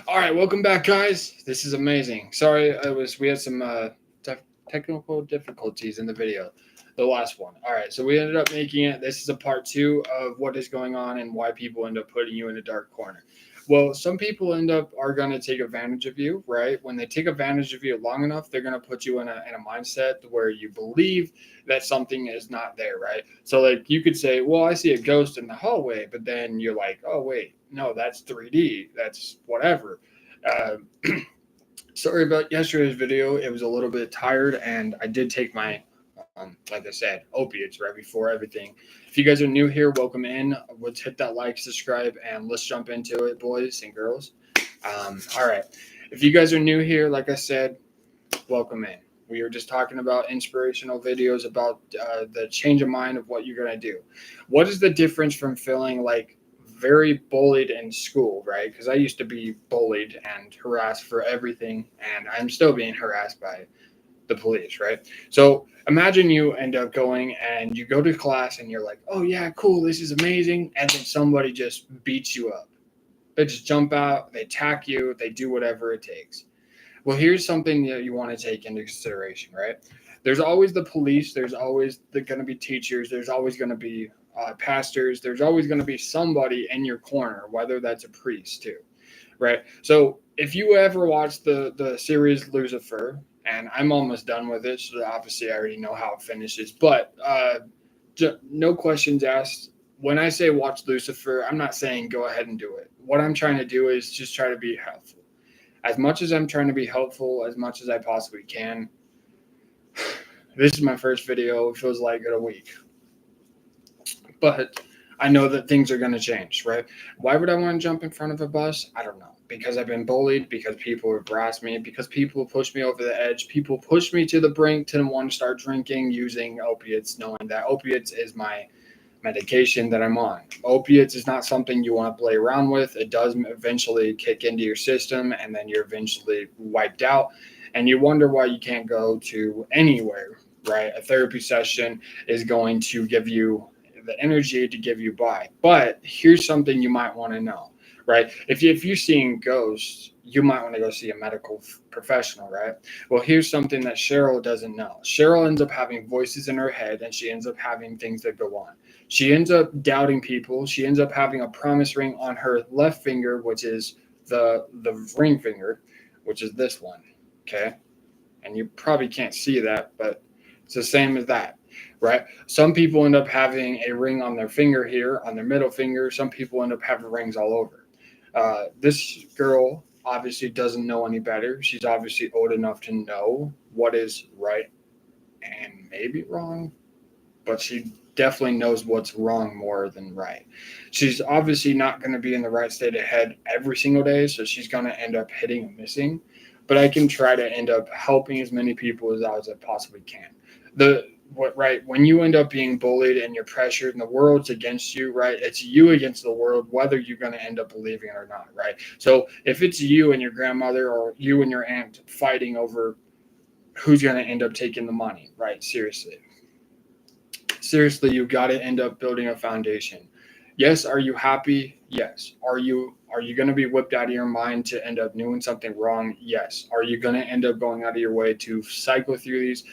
All right, welcome back, guys. This is amazing. Sorry, we had some technical difficulties in the video, the last one. All right, so we ended up making it. This is a part two of what is going on and why people end up putting you in a dark corner. Well, some people end up are going to take advantage of you, right? When they take advantage of you long enough, they're going to put you in a mindset where you believe that something is not there, right? So, like, you could say, well, I see a ghost in the hallway, but then you're like, oh, wait, no, that's 3D. That's whatever. Uh, Sorry about yesterday's video. It was a little bit tired, and I did take my, like I said, opiates right before everything. If you guys are new here, welcome in. Let's hit that like, subscribe, and let's jump into it, boys and girls. All right. If you guys are new here, like I said, welcome in. We were just talking about inspirational videos about the change of mind of what you're going to do. What is the difference from feeling like very bullied in school, right? Because I used to be bullied and harassed for everything, and I'm still being harassed by the police, right? So imagine you end up going and you go to class and you're like, oh, yeah, cool, this is amazing. And then somebody just beats you up. They just jump out, they attack you, they do whatever it takes. Well, here's something that you want to take into consideration, right? There's always the police, there's always going to be teachers, there's always going to be pastors, there's always going to be somebody in your corner, whether that's a priest too, right? So if you ever watch the series Lucifer, and I'm almost done with it, so obviously I already know how it finishes, but no questions asked. When I say watch Lucifer, I'm not saying go ahead and do it. What I'm trying to do is just try to be helpful as much as I'm trying to be helpful, as much as I possibly can. This is my first video. It feels like in a week. But I know that things are going to change, right? Why would I want to jump in front of a bus? I don't know. Because I've been bullied, because people have harassed me, because people push me over the edge, people push me to the brink to want to start drinking, using opiates, knowing that opiates is my medication that I'm on. Opiates is not something you want to play around with. It does eventually kick into your system, and then you're eventually wiped out. And you wonder why you can't go to anywhere, right? A therapy session is going to give you the energy to give you by. But here's something you might want to know, right? If you're seeing ghosts, you might want to go see a medical professional, right? Well, here's something that Cheryl doesn't know. Cheryl ends up having voices in her head, and she ends up having things that go on. She ends up doubting people. She ends up having a promise ring on her left finger, which is the ring finger, which is this one. Okay, and you probably can't see that, but it's the same as that, right? Some people end up having a ring on their finger here, on their middle finger. Some people end up having rings all over. This girl obviously doesn't know any better. She's obviously old enough to know what is right and maybe wrong, but she definitely knows what's wrong more than right. She's obviously not going to be in the right state of head every single day, so she's going to end up hitting and missing. But I can try to end up helping as many people as I possibly can. The what right when you end up being bullied and you're pressured and the world's against you, right? It's you against the world, whether you're going to end up believing it or not, right? So if it's you and your grandmother or you and your aunt fighting over who's going to end up taking the money, right? Seriously, you got to end up building a foundation. Yes, are you happy? Yes. Are you going to be whipped out of your mind to end up doing something wrong? Yes. Are you going to end up going out of your way to cycle through these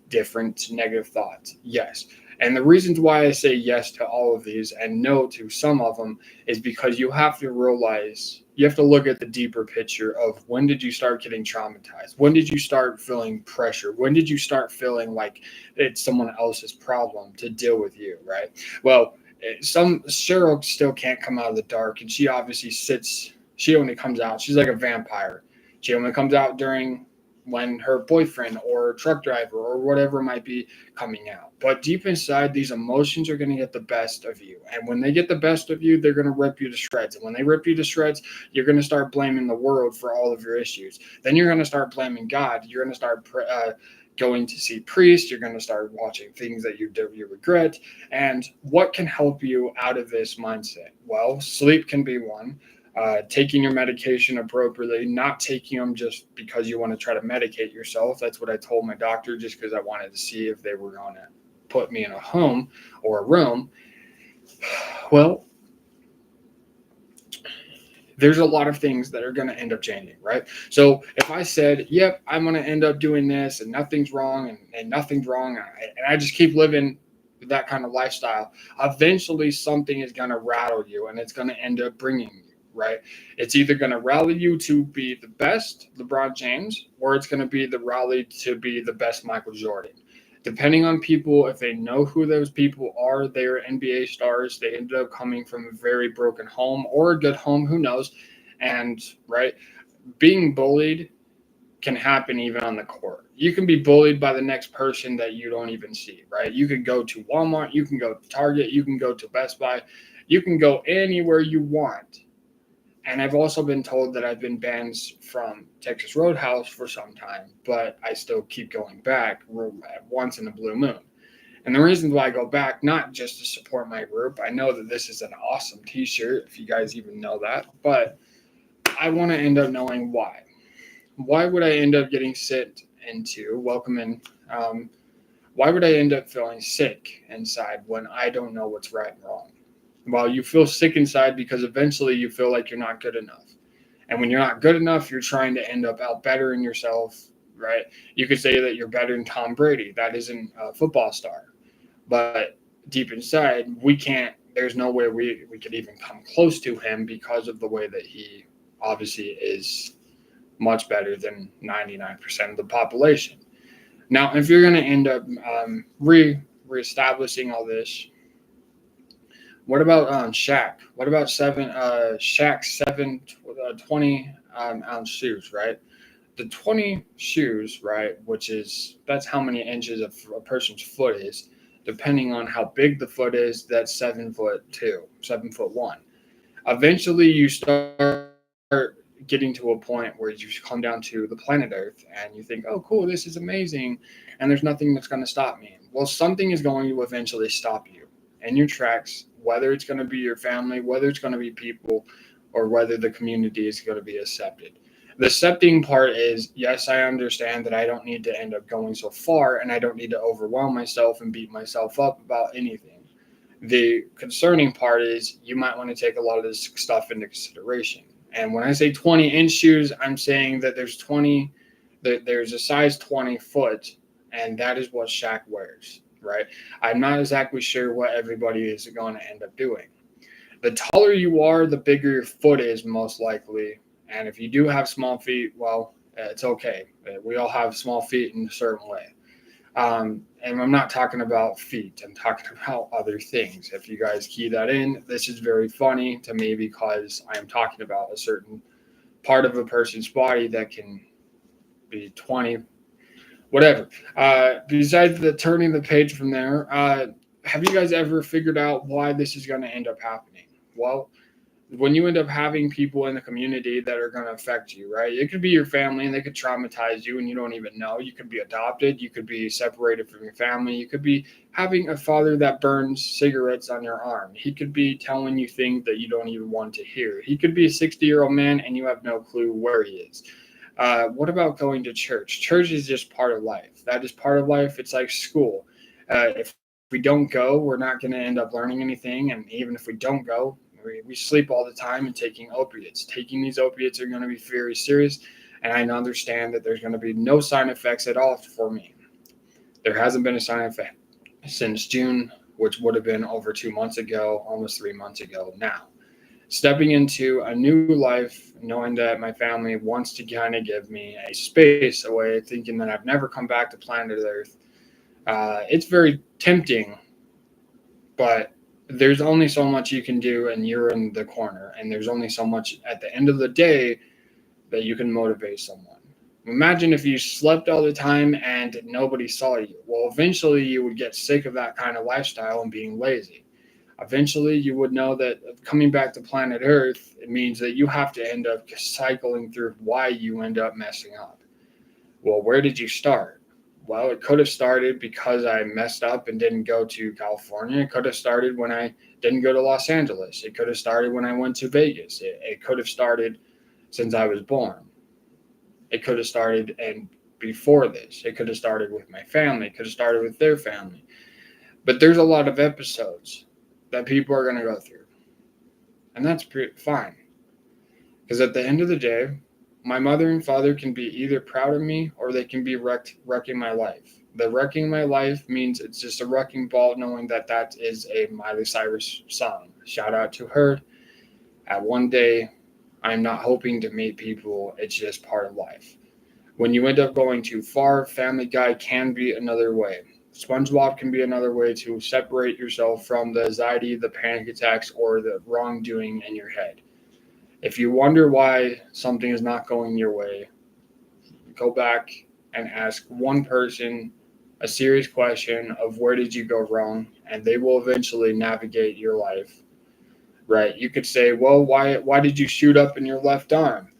different negative thoughts? Yes. And the reasons why I say yes to all of these and no to some of them is because you have to realize, you have to look at the deeper picture of when did you start getting traumatized? When did you start feeling pressure? When did you start feeling like it's someone else's problem to deal with you, right? Well, some Cheryl still can't come out of the dark, and she obviously sits. She only comes out. She's like a vampire. She only comes out during when her boyfriend or truck driver or whatever might be coming out. But deep inside, these emotions are going to get the best of you. And when they get the best of you, they're going to rip you to shreds. And when they rip you to shreds, you're going to start blaming the world for all of your issues. Then you're going to start blaming God. You're going to start going to see priests. You're going to start watching things that you regret. And what can help you out of this mindset? Well, sleep can be one. Taking your medication appropriately, not taking them just because you want to try to medicate yourself. That's what I told my doctor, just because I wanted to see if they were going to put me in a home or a room. Well, there's a lot of things that are going to end up changing, right? So if I said, yep, I'm going to end up doing this and nothing's wrong and nothing's wrong, and I just keep living that kind of lifestyle, eventually something is going to rattle you and it's going to end up bringing you, right? It's either going to rally you to be the best LeBron James, or it's going to be the rally to be the best Michael Jordan. Depending on people, if they know who those people are, they're NBA stars. They ended up coming from a very broken home or a good home, who knows? And, right, being bullied can happen even on the court. You can be bullied by the next person that you don't even see, right? You can go to Walmart, you can go to Target, you can go to Best Buy, you can go anywhere you want. And I've also been told that I've been banned from Texas Roadhouse for some time, but I still keep going back once in a blue moon. And the reason why I go back, not just to support my group, I know that this is an awesome t-shirt, if you guys even know that, but I want to end up knowing why. Why would I end up getting sent into, why would I end up feeling sick inside when I don't know what's right and wrong? Well, you feel sick inside because eventually you feel like you're not good enough. And when you're not good enough, you're trying to end up out bettering yourself, right? You could say that you're better than Tom Brady. That isn't a football star. But deep inside, we can't, there's no way we could even come close to him because of the way that he obviously is much better than 99% of the population. Now, if you're going to end up reestablishing all this, what about Shaq? What about Shaq's 20 ounce shoes, right? The 20 shoes, right, that's how many inches a person's foot is, depending on how big the foot is, that's 7'2", 7'1". Eventually, you start getting to a point where you come down to the planet Earth and you think, oh, cool, this is amazing, and there's nothing that's going to stop me. Well, something is going to eventually stop you in your tracks, whether it's going to be your family, whether it's going to be people, or whether the community is going to be accepted. The accepting part is, yes, I understand that I don't need to end up going so far and I don't need to overwhelm myself and beat myself up about anything. The concerning part is you might want to take a lot of this stuff into consideration. And when I say 20-inch shoes, I'm saying that there's a size 20 foot, and that is what Shaq wears, right? I'm not exactly sure what everybody is going to end up doing. The taller you are, the bigger your foot is, most likely. And if you do have small feet, well, it's okay. We all have small feet in a certain way. And I'm not talking about feet. I'm talking about other things. If you guys key that in, this is very funny to me because I am talking about a certain part of a person's body that can be 20, whatever. Besides the turning the page from there, have you guys ever figured out why this is going to end up happening? Well, when you end up having people in the community that are going to affect you, right? It could be your family and they could traumatize you and you don't even know. You could be adopted. You could be separated from your family. You could be having a father that burns cigarettes on your arm. He could be telling you things that you don't even want to hear. He could be a 60-year-old man and you have no clue where he is. What about going to church? Church is just part of life. That is part of life. It's like school. If we don't go, we're not going to end up learning anything. And even if we don't go, we sleep all the time and taking opiates. Taking these opiates are going to be very serious, and I understand that there's going to be no side effects at all for me. There hasn't been a side effect since June, which would have been over 2 months ago, almost 3 months ago now. Stepping into a new life, knowing that my family wants to kind of give me a space away, thinking that I've never come back to planet Earth. It's very tempting, but there's only so much you can do and you're in the corner, and there's only so much at the end of the day that you can motivate someone. Imagine if you slept all the time and nobody saw you. Well, eventually you would get sick of that kind of lifestyle and being lazy. Eventually you would know that coming back to planet Earth, it means that you have to end up cycling through why you end up messing up. Well, where did you start? Well, it could have started because I messed up and didn't go to California. It could have started when I didn't go to Los Angeles. It could have started when I went to Vegas. It could have started since I was born. It could have started and before this. It could have started with my family. It could have started with their family. But there's a lot of episodes that people are going to go through. And that's fine. Because at the end of the day, my mother and father can be either proud of me or they can be wrecking my life. The wrecking my life means it's just a wrecking ball, knowing that that is a Miley Cyrus song. Shout out to her. At one day, I'm not hoping to meet people. It's just part of life. When you end up going too far, Family Guy can be another way. SpongeBob can be another way to separate yourself from the anxiety, the panic attacks, or the wrongdoing in your head. If you wonder why something is not going your way, go back and ask one person a serious question of where did you go wrong, and they will eventually navigate your life. Right? You could say, well, why did you shoot up in your left arm?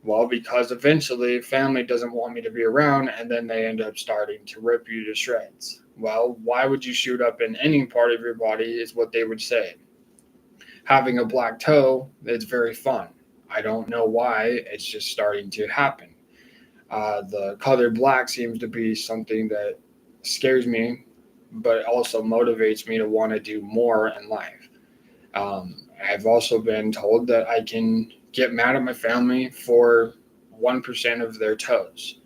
Well, because eventually family doesn't want me to be around, and then they end up starting to rip you to shreds. Well, why would you shoot up in any part of your body is what they would say. Having a black toe, it's very fun. I don't know why, it's just starting to happen. The color black seems to be something that scares me, but also motivates me to want to do more in life. I've also been told that I can get mad at my family for 1% of their toes.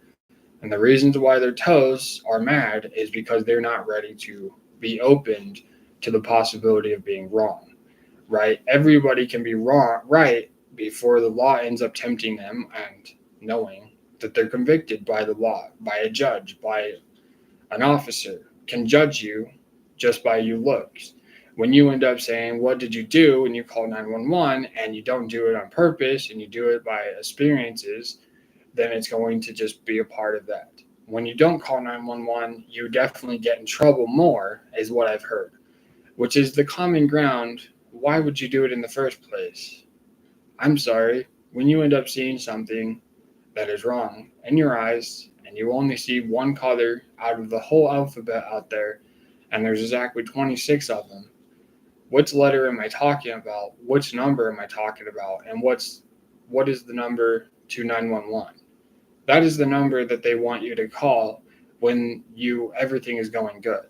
And the reasons why their toes are mad is because they're not ready to be opened to the possibility of being wrong, right? Everybody can be wrong, right, before the law ends up tempting them and knowing that they're convicted by the law, by a judge, by an officer, can judge you just by your looks. When you end up saying, what did you do? And you call 911 and you don't do it on purpose and you do it by experiences, then it's going to just be a part of that. When you don't call 911, you definitely get in trouble more, is what I've heard, which is the common ground. Why would you do it in the first place? I'm sorry. When you end up seeing something that is wrong in your eyes and you only see one color out of the whole alphabet out there, and there's exactly 26 of them, which letter am I talking about? Which number am I talking about? And what is the number to 911? That is the number that they want you to call when everything is going good.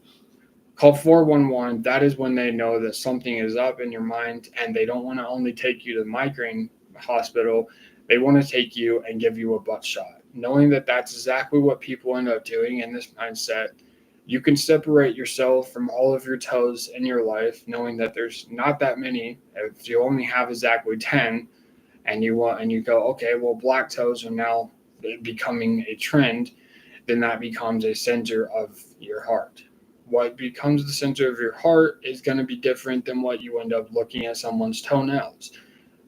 Call 411. That is when they know that something is up in your mind and they don't want to only take you to the migraine hospital. They want to take you and give you a butt shot. Knowing that that's exactly what people end up doing in this mindset, you can separate yourself from all of your toes in your life, knowing that there's not that many. If you only have exactly 10, and you go, okay, well, black toes are now becoming a trend, then that becomes a center of your heart. What becomes the center of your heart is going to be different than what you end up looking at someone's toenails.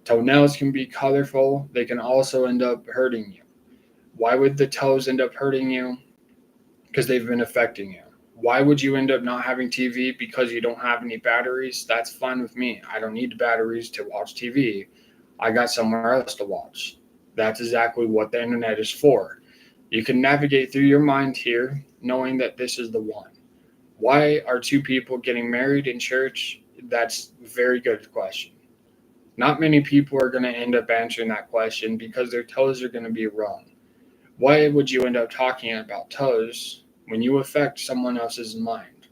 Toenails can be colorful. They can also end up hurting you. Why would the toes end up hurting you? Because they've been affecting you. Why would you end up not having TV? Because you don't have any batteries? That's fine with me. I don't need batteries to watch TV. I got somewhere else to watch. That's exactly what the internet is for. You can navigate through your mind here knowing that this is the one. Why are two people getting married in church? That's a very good question. Not many people are going to end up answering that question because their toes are going to be wrong. Why would you end up talking about toes when you affect someone else's mind?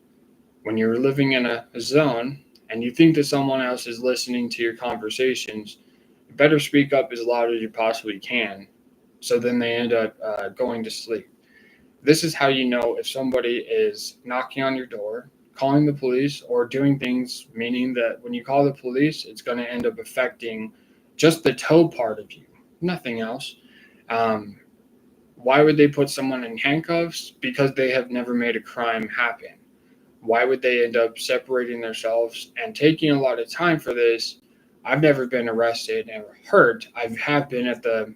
When you're living in a zone and you think that someone else is listening to your conversations, you better speak up as loud as you possibly can, so then they end up going to sleep. This is how you know if somebody is knocking on your door, calling the police, or doing things, meaning that when you call the police, it's going to end up affecting just the toe part of you, nothing else. Um, why would they put someone in handcuffs? Because they have never made a crime happen. Why would they end up separating themselves and taking a lot of time for this? I've never been arrested or hurt. I have been at the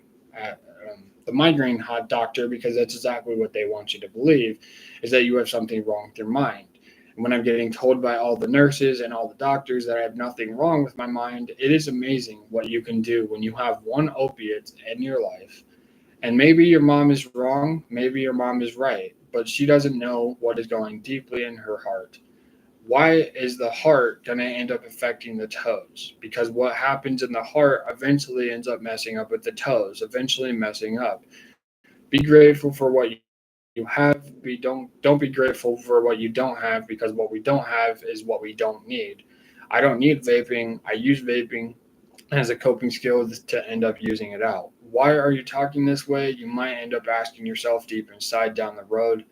migraine hot doctor because that's exactly what they want you to believe, is that you have something wrong with your mind. And when I'm getting told by all the nurses and all the doctors that I have nothing wrong with my mind, it is amazing what you can do when you have one opiate in your life. And maybe your mom is wrong, maybe your mom is right, but she doesn't know what is going deeply in her heart. Why is the heart going to end up affecting the toes? Because what happens in the heart eventually ends up messing up with the toes, eventually messing up. Be grateful for what you have. Don't be grateful for what you don't have, because what we don't have is what we don't need. I don't need vaping. I use vaping as a coping skill to end up using it out. Why are you talking this way? You might end up asking yourself deep inside down the road.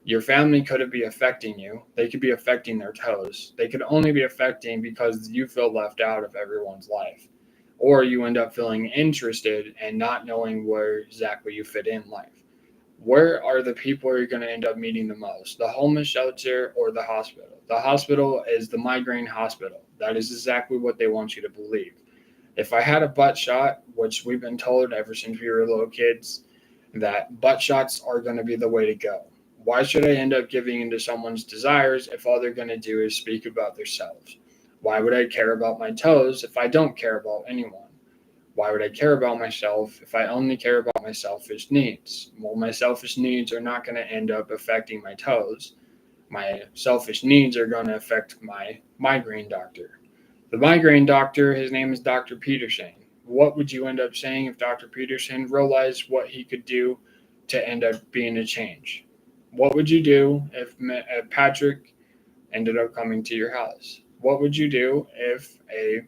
Your family could be affecting you. They could be affecting their toes. They could only be affecting because you feel left out of everyone's life. Or you end up feeling interested and not knowing where exactly you fit in life. Where are the people you're going to end up meeting the most? The homeless shelter or the hospital? The hospital is the migraine hospital. That is exactly what they want you to believe. If I had a butt shot, which we've been told ever since we were little kids, that butt shots are going to be the way to go. Why should I end up giving into someone's desires if all they're going to do is speak about themselves? Why would I care about my toes if I don't care about anyone? Why would I care about myself if I only care about my selfish needs? Well, my selfish needs are not going to end up affecting my toes. My selfish needs are going to affect my migraine doctor. The migraine doctor, his name is Dr. Peterson. What would you end up saying if Dr. Peterson realized what he could do to end up being a change? What would you do if Patrick ended up coming to your house? What would you do if a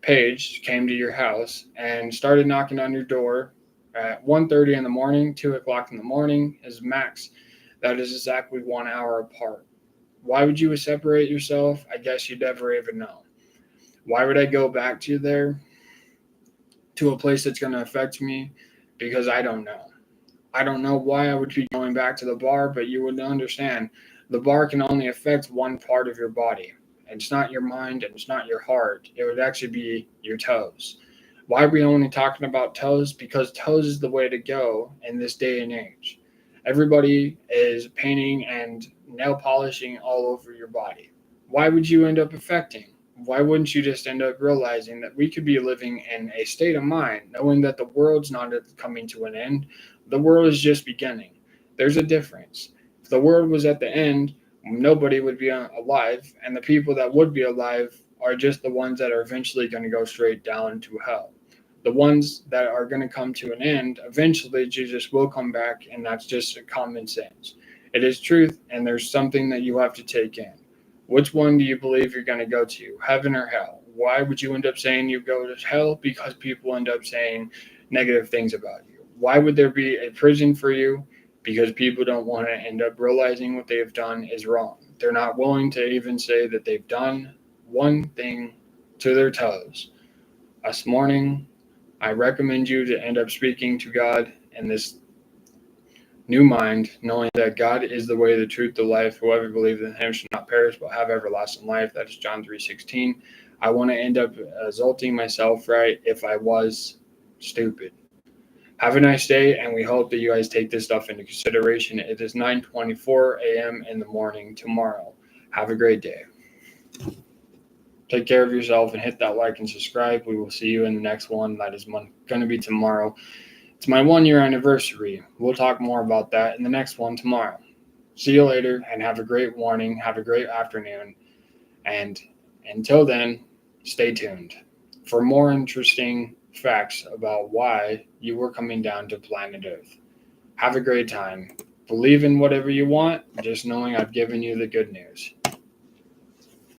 page came to your house and started knocking on your door at 1:30 in the morning, 2 o'clock in the morning is max? That is exactly 1 hour apart. Why would you separate yourself? I guess you'd never even know. Why would I go back to there, to a place that's going to affect me? Because I don't know. I don't know why I would be going back to the bar, but you would understand the bar can only affect one part of your body. It's not your mind and it's not your heart. It would actually be your toes. Why are we only talking about toes? Because toes is the way to go in this day and age. Everybody is painting and nail polishing all over your body. Why would you end up affecting? Why wouldn't you just end up realizing that we could be living in a state of mind, knowing that the world's not coming to an end? The world is just beginning. There's a difference. If the world was at the end, nobody would be alive, and the people that would be alive are just the ones that are eventually going to go straight down to hell. The ones that are going to come to an end, eventually Jesus will come back, and that's just common sense. It is truth, and there's something that you have to take in. Which one do you believe you're going to go to, heaven or hell? Why would you end up saying you go to hell? Because people end up saying negative things about you. Why would there be a prison for you? Because people don't want to end up realizing what they have done is wrong. They're not willing to even say that they've done one thing to their toes. This morning, I recommend you to end up speaking to God in this new mind, knowing that God is the way, the truth, the life. Whoever believes in him shall not perish but have everlasting life. That is John 3:16. I want to end up exalting myself right if I was stupid. Have a nice day, and we hope that you guys take this stuff into consideration. It is 9:24 a.m. in the morning tomorrow. Have a great day. Take care of yourself and hit that like and subscribe. We will see you in the next one. That is going to be tomorrow. It's my 1 year anniversary. We'll talk more about that in the next one tomorrow. See you later, and have a great morning. Have a great afternoon. And until then, stay tuned for more interesting facts about why you were coming down to planet Earth. Have a great time. Believe in whatever you want, just knowing I've given you the good news.